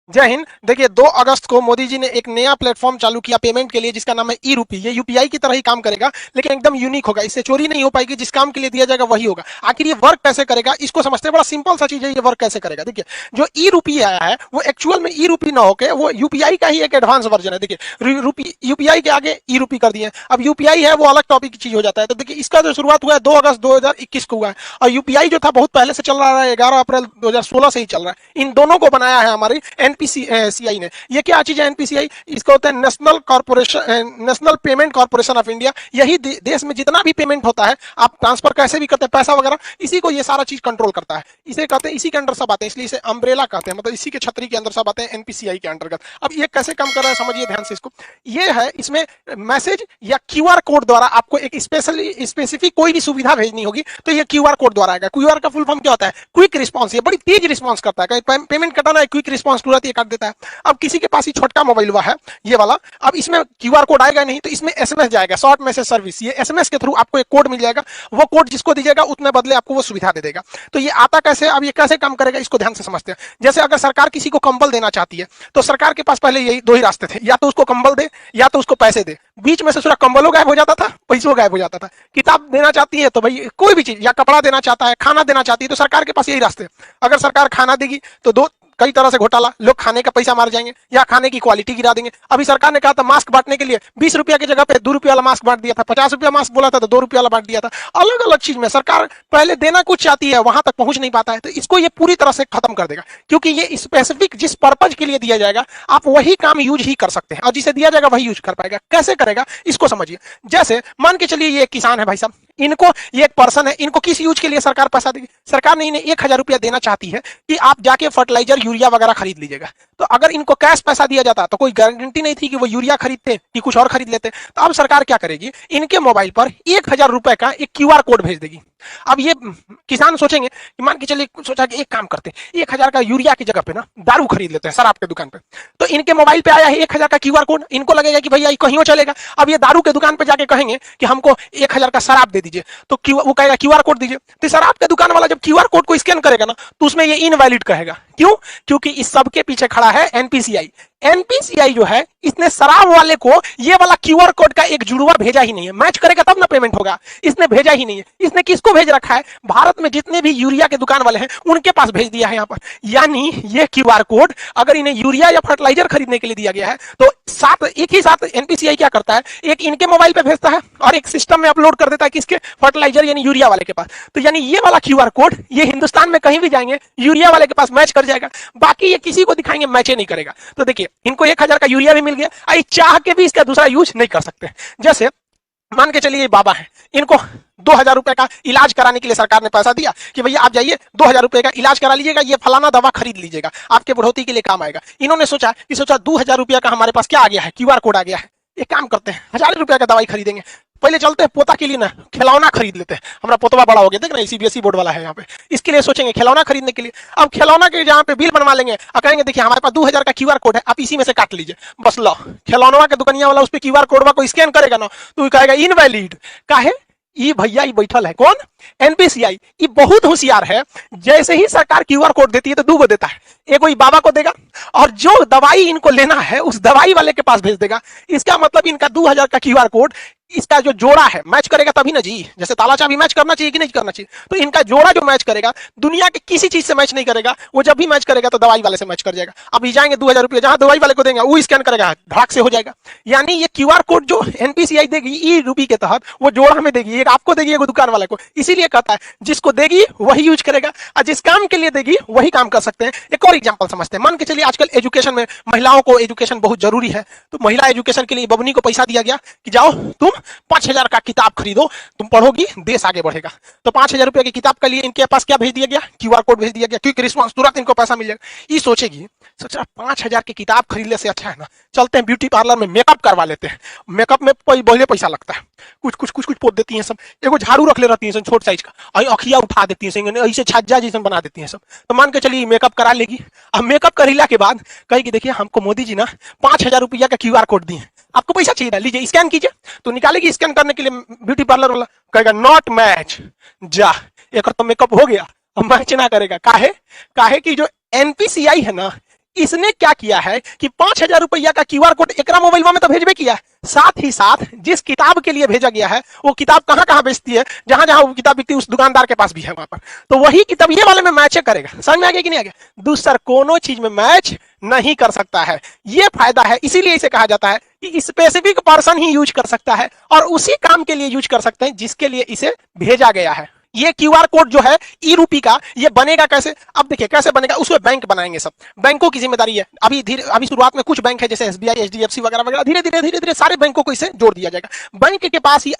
जय हिंद। देखिए 2 अगस्त को मोदी जी ने एक नया प्लेटफॉर्म चालू किया पेमेंट के लिए जिसका नाम है ई रूपी। ये यूपीआई की तरह ही काम करेगा लेकिन एकदम यूनिक होगा, इससे चोरी नहीं हो पाएगी, जिस काम के लिए दिया जाएगा वही होगा। आखिर ये वर्क कैसे करेगा इसको समझते हैं, बड़ा सिंपल सा चीज है ये वर्क कैसे करेगा। देखिए जो ई रूपी आया है वो एक्चुअल में ई रूपी ना होकर वो यूपीआई का ही एक एडवांस वर्जन है। देखिए यूपीआई के आगे ई रूपी कर दिए, अब यूपीआई है वो अलग टॉपिक की चीज हो जाता है। तो देखिए इसका जो शुरुआत हुआ है 2 अगस्त 2021 को हुआ है और यूपीआई जो था बहुत पहले से चल रहा है, 11 अप्रैल 2016 से ही चल रहा है। इन दोनों को बनाया है हमारी एनपीसीआई ने। ये क्या चीज है एनपीसीआई? इसको होता है national payment corporation of India. यही देश में जितना भी पेमेंट होता है, आप ट्रांसफर कैसे भी करते हैं पैसा वगैरह, इसी को ये सारा चीज कंट्रोल करता है। इसे कहते हैं, इसी के अंडर सब आते हैं, इसलिए इसे अम्ब्रेला कहते हैं, मतलब इसी के छतरी के अंदर सब आते हैं एनपीसीआई के अंतर्गत। अब ये कैसे काम कर रहा है समझिए ध्यान से इसको। ये है, इसमें मैसेज या क्यूआर कोड द्वारा आपको एक स्पेसिफिक कोई भी सुविधा भेजनी होगी तो ये क्यूआर कोड द्वारा आएगा। क्यूआर का फुल फॉर्म क्या होता है? Quick response. ये बड़ी तेज रिस्पॉन्स करता है, पेमेंट कटाना है क्विक रिस्पॉन्स तुरंत ये काट देता है। अब किसी के पास ही छोटा मोबाइल हुआ है ये वाला, अब इसमें क्यूआर कोड आएगा नहीं तो इसमें एसएमएस जाएगा, शॉर्ट मैसेज सर्विस। ये एसएमएस के थ्रू आपको एक कोड मिल जाएगा, वो कोड जिसको दीजिएगा उतने बदले आपको वो सुविधा दे देगा। तो ये आता कैसे, अब ये कैसे काम करेगा इसको ध्यान से समझते हैं। जैसे अगर सरकार किसी को कंबल देना चाहती है तो सरकार के पास पहले यही 2 ही रास्ते थे, या तो उसको कंबल दे या तो उसको पैसे दे। बीच में से पूरा कंबलों गायब हो जाता था, पैसों गायब हो जाता था। किताब देना चाहती है तो भाई कोई भी चीज, या कपड़ा देना चाहता है, खाना देना चाहती है, तो सरकार के पास यही रास्ते। अगर सरकार खाना देगी तो कई तरह से घोटाला, लोग खाने का पैसा मार जाएंगे या खाने की क्वालिटी गिरा देंगे। अभी सरकार ने कहा था मास्क बांटने के लिए 20 रुपया की जगह पे 2 रुपया वाला मास्क बांट दिया था, 50 रुपया मास्क बोला था तो 2 रुपया वाला बांट दिया था। अलग अलग चीज में सरकार पहले देना कुछ चाहती है, वहां तक पहुंच नहीं पाता है, तो इसको ये पूरी तरह से खत्म कर देगा। क्योंकि ये स्पेसिफिक जिस पर्पज के लिए दिया जाएगा आप वही काम यूज ही कर सकते हैं और जिसे दिया जाएगा वही यूज कर पाएगा। कैसे करेगा इसको समझिए। जैसे मान के चलिए ये एक किसान है भाई साहब, इनको, ये एक पर्सन है, इनको किस यूज के लिए सरकार पैसा देगी? सरकार ने इन्हें 1000 रुपया देना चाहती है कि आप जाके फर्टिलाइजर यूरिया वगैरह खरीद लीजिएगा। तो अगर इनको कैश पैसा दिया जाता तो कोई गारंटी नहीं थी कि वो यूरिया खरीदते कि कुछ और खरीद लेते। तो अब सरकार क्या करेगी, इनके मोबाइल पर 1000 रुपए का एक क्यूआर कोड भेज देगी। अब ये किसान सोचेंगे कि मान के चलिए, सोचा कि एक काम करते हैं 1000 का यूरिया की जगह पे ना दारू खरीद लेते हैं शराब के दुकान पे। तो इनके मोबाइल पे आया है 1000 का क्यूआर कोड, इनको लगेगा कि भैया कहीं चलेगा। अब ये दारू के दुकान पे जाके कहेंगे कि हमको 1000 का शराब दे दीजिए, तो वो कहेगा क्यूआर कोड दीजिए। तो शराब के दुकान वाला जब क्यूआर कोड को स्कैन करेगा ना तो उसमें ये इनवैलिड कहेगा। क्यों? क्योंकि इस सब के पीछे खड़ा है एनपीसीआई। एनपीसीआई जो है इसने शराब वाले को ये वाला क्यूआर कोड का एक जुड़वा भेजा ही नहीं है। मैच करेगा तब ना पेमेंट होगा, इसने भेजा ही नहीं है। इसने किसको भेज रखा है? भारत में जितने भी यूरिया के दुकान वाले हैं उनके पास भेज दिया है यहाँ पर। यानी ये क्यूआर कोड अगर इन्हें यूरिया या फर्टिलाइजर खरीदने के लिए दिया गया है तो एक ही साथ एनपीसीआई क्या करता है, एक इनके मोबाइल पे भेजता है और एक सिस्टम में अपलोड कर देता है किसके? फर्टिलाइजर यानी यूरिया वाले के पास। तो यानी ये वाला क्यूआर कोड ये हिंदुस्तान में कहीं भी जाएंगे यूरिया वाले के पास मैच कर जाएगा, बाकी ये किसी को दिखाएंगे मैच नहीं करेगा। तो देखिए इनको 1000 का यूरिया भी मिल गया, आई चाह के भी इसका दूसरा यूज नहीं कर सकते। जैसे मान के चलिए बाबा है, इनको 2000 रुपए का इलाज कराने के लिए सरकार ने पैसा दिया कि भैया आप जाइए 2000 रुपए का इलाज करा लीजिएगा, ये फलाना दवा खरीद लीजिएगा, आपके बढ़ोतरी के लिए काम आएगा। इन्होंने सोचा 2000 रुपया का हमारे पास क्या आ गया है, क्यूआर कोड आ गया है, एक काम करते हैं 1000 रुपया का दवाई खरीदेंगे। पहले चलते हैं पोता के लिए ना खिलौना खरीद लेते हैं, हमारा पोतवा बड़ा हो गया, देख ना सीबीएसई बोर्ड वाला है यहाँ पे, इसके लिए सोचेंगे खिलौना खरीदने के लिए। अब खिलौना के जहाँ पे बिल बनवा लेंगे और कहेंगे देखिए हमारे पास 2000 का क्यूआर कोड है, आप इसी में से काट लीजिए, बस लो। खिलौना के दुकानिया वाला उस पर क्यूआर कोड को स्कैन करेगा ना तो कहेगा इनवैलिड। काहे? ये भैया ये बैठल है कौन? एनपीसीआई। ये बहुत होशियार है, जैसे ही सरकार क्यूआर कोड देती है तो 2 को देता है, एक वही बाबा को देगा और जो दवाई इनको लेना है उस दवाई वाले के पास भेज देगा। इसका मतलब इनका 2000 का क्यूआर कोड इसका जो जोड़ा है मैच करेगा तभी ना जी। जैसे ताला चाबी मैच करना चाहिए कि नहीं करना चाहिए, तो इनका जोड़ा जो मैच करेगा दुनिया के किसी चीज से मैच नहीं करेगा, वो जब भी मैच करेगा तो दवाई वाले से मैच कर जाएगा। अब ये जाएंगे 2000 रुपये जहां दवाई वाले को देंगे वो स्कैन करेगा, धड़ाक से हो जाएगा। यानी ये क्यूआर कोड जो एनपीसीआई देगी ई रूपी के तहत वो जोड़ा में देगी, एक आपको देगी एक दुकान वाले को। इसीलिए कहता है जिसको देगी वही यूज करेगा और जिस काम के लिए देगी वही काम कर सकते हैं। एक और एग्जाम्पल समझते हैं। मान के चलिए आजकल एजुकेशन में महिलाओं को एजुकेशन बहुत जरूरी है, तो महिला एजुकेशन के लिए बबनी को पैसा दिया गया कि जाओ तुम 5000 का किताब खरीदो, तुम पढ़ोगी देश आगे बढ़ेगा। तो 5000 रुपए की किताब के लिए इनके पास क्या भेज दिया गया? क्यूआर कोड भेज दिया गया, क्विक रिस्पांस, तुरंत इनको पैसा मिल जाएगा। ये सोचेगी, सोच रहा 5000 की किताब खरीदने से अच्छा है ना चलते हैं ब्यूटी पार्लर में मेकअप करवा लेते हैं। मेकअप में बहुत पैसा लगता है, कुछ पोत देती हैं सब, एगो झाड़ू रख ले रहती है छोट साइज का, अखिया उठा देती है, ऐसे छज्जा जैसे बना देती है सब। तो मान के चलिए मेकअप करा लेगी। अब मेकअप करीला के बाद कहेगी देखिए हमको मोदी जी ना 5000 रुपया का क्यूआर कोड दिए, आपको पैसा चाहिए ना, लीजिए स्कैन कीजिए। तो निकालेगी स्कैन करने के लिए, ब्यूटी पार्लर वाला कहेगा नॉट मैच, जा एक तो मेकअप हो गया, अब मैच ना करेगा। काहे कि जो एनपीसीआई है ना इसने क्या किया है कि 5,000 रुपया का क्यूआर कोड एकरा मोबाइल में तो भेजबे किया है, साथ ही साथ जिस किताब के लिए भेजा गया है वो किताब कहां कहां बेचती है, जहां जहां वो किताब बिकती है उस दुकानदार के पास भी है वहां पर, तो वही किताब ये वाले में मैच करेगा। समझ में आ गया कि नहीं आ गया? दूसरा कोनो चीज में मैच नहीं कर सकता है, ये फायदा है। इसीलिए इसे कहा जाता है कि स्पेसिफिक पर्सन ही यूज कर सकता है और उसी काम के लिए यूज कर सकते हैं जिसके लिए इसे भेजा गया है। ये क्यूआर कोड जो है ई रूपी का, ये बनेगा कैसे? अब देखिए कैसे बनेगा, उसमें बैंक बनाएंगे, सब बैंकों की जिम्मेदारी है। अभी शुरुआत में कुछ बैंक है जैसे एसबीआई, एचडीएफसी वगैरह वगैरह, धीरे धीरे सारे बैंकों को इसे जोड़ दिया जाएगा। बैंक के पास ही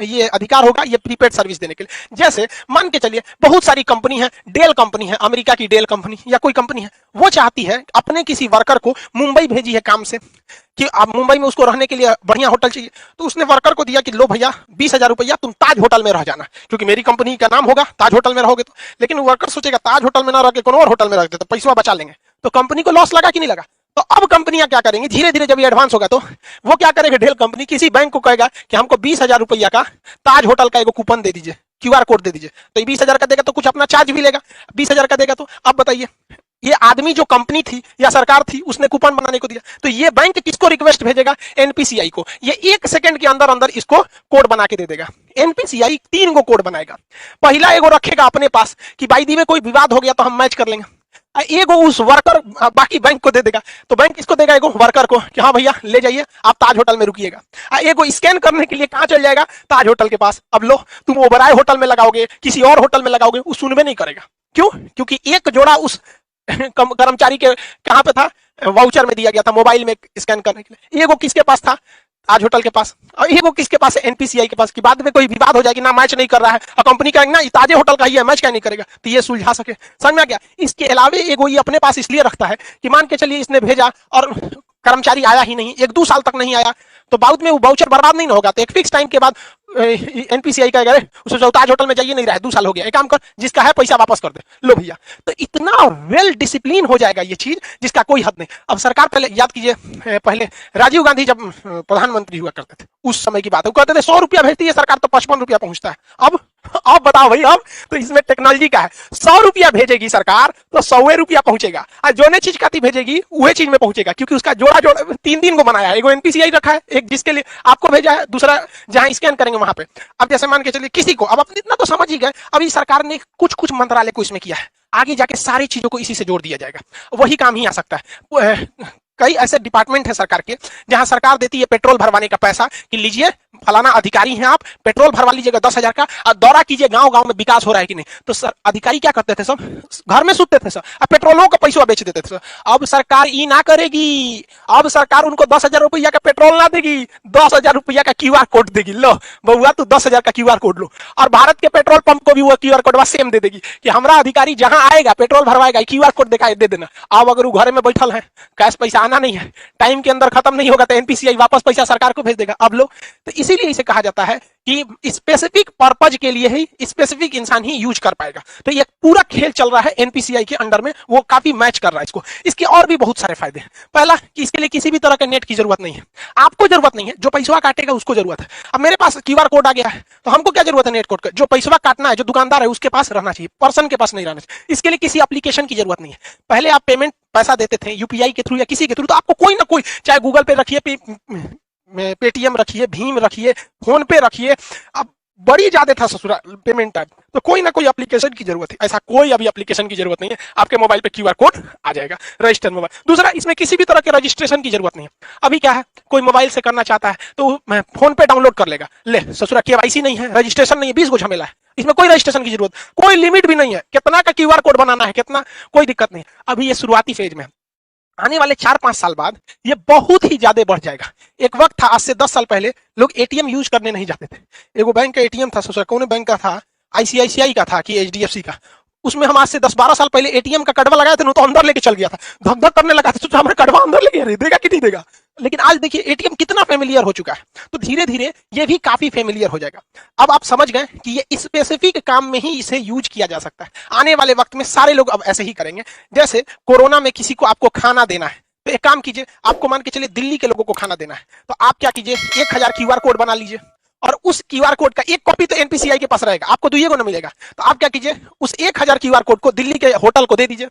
ये अधिकार होगा ये प्रीपेड सर्विस देने के लिए। जैसे मान के चलिए बहुत सारी कंपनी है, डेल कंपनी है, अमेरिका की डेल कंपनी या कोई कंपनी है, वो चाहती है अपने किसी वर्कर को मुंबई भेजी है काम से कि अब मुंबई में उसको रहने के लिए बढ़िया होटल चाहिए, तो उसने वर्कर को दिया कि लो भैया 20,000 रुपया तुम ताज होटल में रह जाना, क्योंकि मेरी कंपनी का नाम होगा ताज होटल में रहोगे तो। लेकिन वर्कर सोचेगा ताज होटल में ना रह के कोनो और होटल में रखते तो पैसा बचा लेंगे, तो कंपनी को लॉस लगा कि नहीं लगा? तो अब कंपनियां क्या करेंगी, धीरे धीरे जब ये एडवांस होगा तो वो क्या करेगा, डेल कंपनी किसी बैंक को कहेगा कि हमको 20,000 रुपया का ताज होटल का एक कूपन दे दीजिए, क्यूआर कोड दे दीजिए। तो 20,000 का देगा तो कुछ अपना चार्ज भी लेगा, 20,000 का देगा तो अब बताइए ये आदमी जो कंपनी थी या सरकार थी उसने कूपन बनाने को दिया, तो ये बैंक किसको रिक्वेस्ट भेजेगा? एनपीसीआई को। ये 1 सेकंड के अंदर अंदर इसको कोड बना के दे देगा। एनपीसीआई 3 को कोड बनाएगा, पहला एगो रखेगा अपने पास कि भाई दी में कोई विवाद हो गया तो हम मैच कर लेंगे, एगो उस वर्कर बाकी बैंक को दे देगा, तो बैंक किसको देगा? एगो वर्कर को कि हाँ भैया ले जाइए आप ताज होटल में रुकिएगा। एगो स्कैन करने के लिए कहां चल जाएगा? ताज होटल के पास। अब लो तुम ओबराय होटल में लगाओगे, किसी और होटल में लगाओगे, वो सुनबे नहीं करेगा। क्यों? क्योंकि एक जोड़ा उस कर्मचारी के कहां पे था? वाउचर में दिया गया था मोबाइल में स्कैन करने के लिए। एगो किसके पास था? ताज होटल के पास, और एगो किसके पास है? एनपीसीआई के पास, कि बाद में कोई विवाद हो जाएगी ना मैच नहीं कर रहा है और कंपनी कहेगी ना ताजे होटल का ही है मैच क्या नहीं करेगा, तो ये सुलझा सके। समझ में आ गया? इसके अलावा एगो ये अपने पास इसलिए रखता है कि मान के चलिए इसने भेजा और कर्मचारी आया ही नहीं, 1-2 साल तक नहीं आया, तो बाद में वो वाउचर बर्बाद नहीं होगा, तो एक फिक्स टाइम के बाद एनपीसीआई कहेगा उसे ताज होटल में जाइए, नहीं रहा 2 साल हो गया, एक काम कर जिसका है पैसा वापस कर दे, लो भैया। तो इतना वेल डिसिप्लिन हो जाएगा ये चीज जिसका कोई हद नहीं। अब सरकार पहले याद कीजिए, पहले राजीव गांधी जब प्रधानमंत्री हुआ करते थे उस समय की बात है, वो कहते थे 100 रुपया भेजती है सरकार तो 55 रुपया पहुंचता है। अब बताओ भाई, अब तो इसमें टेक्नोलॉजी का है, 100 रुपया भेजेगी सरकार तो 100 रुपया पहुंचेगा, और जो चीज काती भेजेगी वही चीज में पहुंचेगा, क्योंकि उसका जोड़ा 3 को बनाया है। एगो एनपीसीआई रखा है, एक जिसके लिए आपको भेजा है, दूसरा जहां स्कैन करेंगे वहां पे। अब जैसे मान के चलिए किसी को, अब अपने इतना तो समझ ही गए, अभी सरकार ने कुछ मंत्रालय को इसमें किया है, आगे जाके सारी चीजों को इसी से जोड़ दिया जाएगा, वही काम ही आ सकता है। कई ऐसे डिपार्टमेंट है सरकार के जहां सरकार देती है पेट्रोल भरवाने का पैसा कि लीजिए फलाना अधिकारी हैं आप, पेट्रोल भरवा लीजिएगा 10,000 का, और दौरा कीजिए गांव-गांव में विकास हो रहा है कि नहीं। तो सर अधिकारी क्या करते थे, सब घर में सुतते थे सर, अब पेट्रोलों का पैसा बेच देते थे सर। अब सरकार ई ना करेगी, अब सरकार उनको 10,000 रुपया का पेट्रोल ना देगी, 10,000 रुपया का क्यूआर कोड देगी। लो बउआ तू 10,000 का क्यूआर कोड लो, और भारत के पेट्रोल पंप को भी वो क्यूआर कोड सेम दे देगी कि हमारा अधिकारी जहां आएगा पेट्रोल भरवाएगा, क्यूआर कोड दिखाई दे देना। अब अगर वो घर में बैठल है, कैश पैसा आना नहीं है, टाइम के अंदर खत्म नहीं होगा, तो एनपीसीआई वापस पैसा सरकार को भेज देगा। अब लो, तो इसीलिए इसे कहा जाता है कि स्पेसिफिक पर्पज के लिए ही स्पेसिफिक इंसान ही यूज कर पाएगा। तो ये पूरा खेल चल रहा है एनपीसीआई के अंडर में, वो काफी मैच कर रहा है इसको। इसके और भी बहुत सारे फायदे हैं। पहला कि इसके लिए किसी भी तरह के नेट की जरूरत नहीं है, आपको जरूरत नहीं है, जो पैसा काटेगा उसको जरूरत है। अब मेरे पास क्यूआर कोड आ गया है तो हमको क्या जरूरत है नेट कोड का, जो पैसा काटना है जो दुकानदार है उसके पास रहना चाहिए, पर्सन के पास नहीं रहना चाहिए। इसके लिए किसी एप्लीकेशन की जरूरत नहीं है। पहले आप पेमेंट पैसा देते थे यूपीआई के थ्रू या किसी के थ्रू, तो आपको कोई ना कोई, चाहे गूगल पे रखिए, पेटीएम रखिए, भीम रखिए, फोन पे रखिए, अब बड़ी ज्यादा था ससुरा पेमेंट टाइप, तो कोई ना कोई एप्लीकेशन की जरूरत है। ऐसा कोई अभी एप्लीकेशन की जरूरत नहीं है, आपके मोबाइल पे क्यूआर कोड आ जाएगा, रजिस्टर मोबाइल। दूसरा, इसमें किसी भी तरह के रजिस्ट्रेशन की जरूरत नहीं है। अभी क्या है, कोई मोबाइल से करना चाहता है तो फोन पे डाउनलोड कर लेगा, ले ससुरा केवाईसी नहीं है, रजिस्ट्रेशन नहीं है, 20 गो झमेला है, इसमें कोई रजिस्ट्रेशन की जरूरत, कोई लिमिट भी नहीं है, कितना का क्यूआर कोड बनाना है कितना, कोई दिक्कत नहीं। अभी ये शुरुआती फेज में, आने वाले 4-5 साल बाद ये बहुत ही ज्यादा बढ़ जाएगा। एक वक्त था, आज से 10 साल पहले लोग एटीएम यूज करने नहीं जाते थे। एगो बैंक का एटीएम था, सोचा कौन बैंक का था, आईसीआईसीआई का था कि एचडीएफसी का, उसमें हम आज से 10-12 साल पहले एटीएम का कड़वा लगाया था तो अंदर लेके चल गया था, धक धक करने लगा था, सोचा हमारा कड़वा अंदर ले गया, देगा कि नहीं देगा। लेकिन आज देखिए एटीएम कितना फेमिलियर हो चुका है, तो धीरे धीरे ये भी काफी फेमिलियर हो जाएगा। अब आप समझ गए कि ये स्पेसिफिक काम में ही इसे यूज किया जा सकता है। आने वाले वक्त में सारे लोग अब ऐसे ही करेंगे। जैसे कोरोना में किसी को आपको खाना देना है, तो एक काम कीजिए, आपको मान के चलिए दिल्ली के लोगों को खाना देना है, तो आप क्या कीजिए, 1000 क्यूआर कोड बना लीजिए, और उस क्यूआर कोड का एक कॉपी तो एनपीसीआई के पास रहेगा, आपको दुइये को ना मिलेगा। तो आप क्या कीजिए, उस 1000 क्यूआर कोड को दिल्ली के होटल को दे दीजिए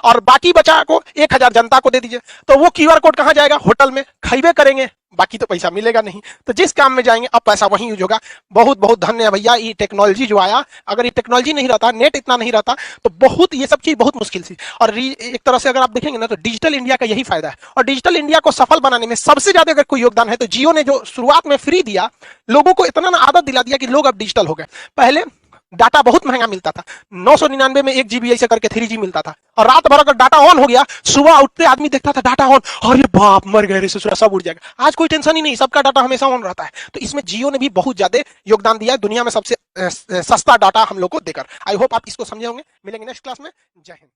और बाकी बचा को 1000 जनता को दे दीजिए। तो वो क्यूआर कोड कहां जाएगा, होटल में खाइबे करेंगे, बाकी तो पैसा मिलेगा नहीं। तो जिस काम में जाएंगे अब पैसा वहीं यूज होगा। बहुत बहुत धन्य है भैया ये टेक्नोलॉजी जो आया। अगर ये टेक्नोलॉजी नहीं रहता, नेट इतना नहीं रहता, तो बहुत ये सब चीज बहुत मुश्किल थी। और एक तरह से अगर आप देखेंगे ना तो डिजिटल इंडिया का यही फायदा है। और डिजिटल इंडिया को सफल बनाने में सबसे ज्यादा अगर कोई योगदान है तो जियो ने जो शुरुआत में फ्री दिया, लोगों को इतना ना आदत दिला दिया कि लोग अब डिजिटल हो गए। पहले डाटा बहुत महंगा मिलता था, 999 में 1 GB ऐसे करके 3G मिलता था, और रात भर अगर डाटा ऑन हो गया, सुबह उठते आदमी देखता था डाटा ऑन, अरे बाप मर गए रे ससुरा, सब उड़ जाएगा। आज कोई टेंशन ही नहीं, सबका डाटा हमेशा ऑन रहता है। तो इसमें जियो ने भी बहुत ज्यादा योगदान दिया है दुनिया में सबसे सस्ता डाटा हम लोग को देकर। आई होप आप इसको समझे होंगे। मिलेंगे नेक्स्ट क्लास में। जय हिंद।